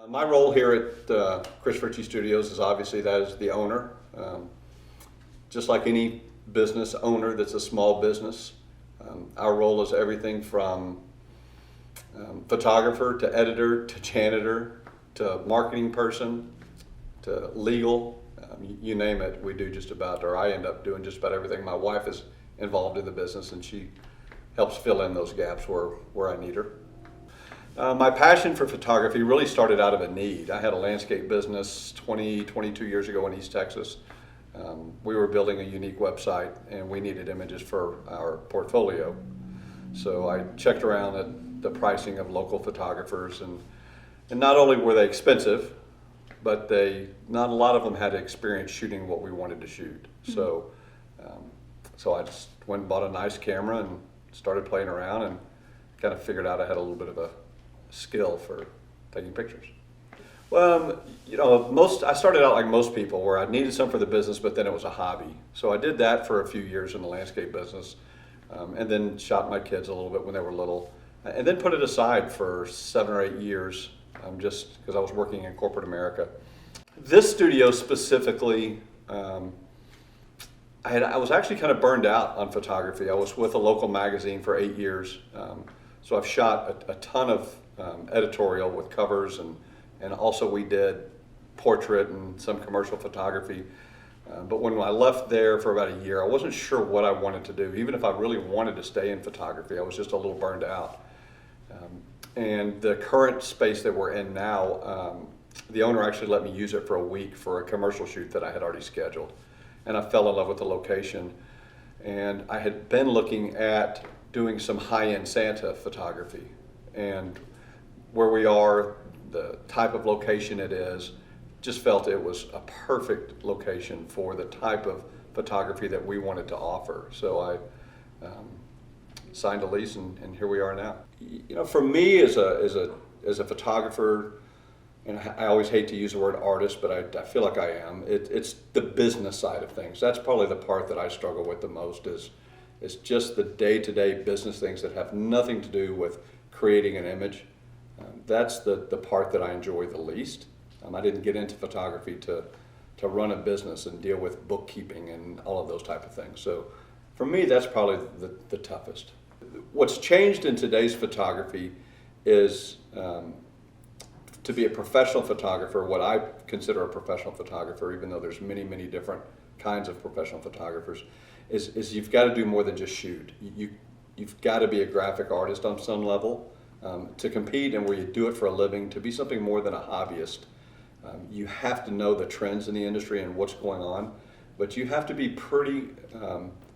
My role here at Chris Ritchie Studios is obviously that as the owner. Just like any business owner that's a small business, our role is everything from photographer to editor to janitor to marketing person to legal. You name it, we do just about, or I end up doing just about everything. My wife is involved in the business and she helps fill in those gaps where I need her. My passion for photography really started out of a need. I had a landscape business 22 years ago in East Texas. We were building a unique website and we needed images for our portfolio. So I checked around at the pricing of local photographers, and not only were they expensive, but not a lot of them had experience shooting what we wanted to shoot. So I just went and bought a nice camera and started playing around and kind of figured out I had a little bit of a skill for taking pictures. Well, I started out like most people where I needed some for the business, but then it was a hobby. So I did that for a few years in the landscape business, and then shot my kids a little bit when they were little, and then put it aside for 7 or 8 years, just because I was working in corporate America. This studio specifically, I was actually kind of burned out on photography. I was with a local magazine for 8 years, so I've shot a ton of editorial with covers, and also we did portrait and some commercial photography. But when I left there for about a year, I wasn't sure what I wanted to do. Even if I really wanted to stay in photography, I was just a little burned out. And the current space that we're in now, the owner actually let me use it for a week for a commercial shoot that I had already scheduled. And I fell in love with the location. And I had been looking at doing some high-end Santa photography. And where we are, the type of location it is, just felt it was a perfect location for the type of photography that we wanted to offer. So I signed a lease, and here we are now. For me as a photographer, and I always hate to use the word artist, but I feel like I am. It's the business side of things. That's probably the part that I struggle with the most. Is just the day-to-day business things that have nothing to do with creating an image. That's the part that I enjoy the least. I didn't get into photography to run a business and deal with bookkeeping and all of those type of things. So for me, that's probably the toughest. What's changed in today's photography is to be a professional photographer, what I consider a professional photographer, even though there's many, many different kinds of professional photographers, is you've got to do more than just shoot. You've got to be a graphic artist on some level. To compete and where you do it for a living, to be something more than a hobbyist, you have to know the trends in the industry and what's going on, but you have to be pretty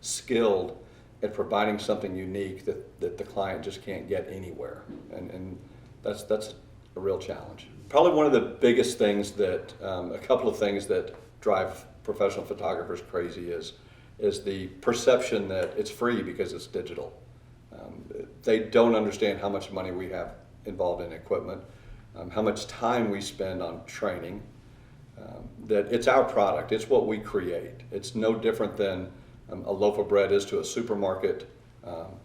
skilled at providing something unique that the client just can't get anywhere, and that's a real challenge. Probably one of the biggest things that, a couple of things that drive professional photographers crazy is the perception that it's free because it's digital. They don't understand how much money we have involved in equipment, how much time we spend on training, that it's our product, it's what we create. It's no different than a loaf of bread is to a supermarket,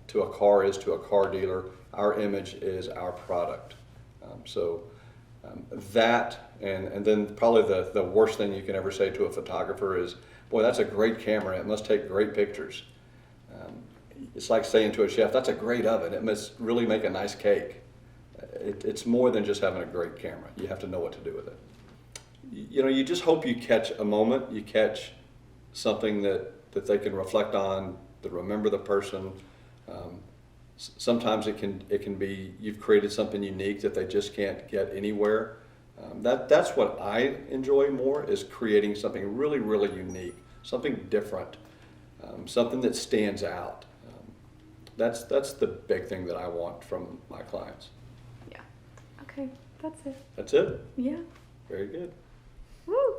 to a car is to a car dealer. Our image is our product. That, and then probably the worst thing you can ever say to a photographer is, boy, that's a great camera, it must take great pictures. It's like saying to a chef, that's a great oven, it must really make a nice cake. It's more than just having a great camera. You have to know what to do with it. You just hope you catch a moment, you catch something that they can reflect on, that remember the person. Sometimes it can be you've created something unique that they just can't get anywhere. That's what I enjoy more, is creating something really, really unique, something different, something that stands out. That's the big thing that I want from my clients. Yeah. Okay, that's it. That's it? Yeah. Very good. Woo!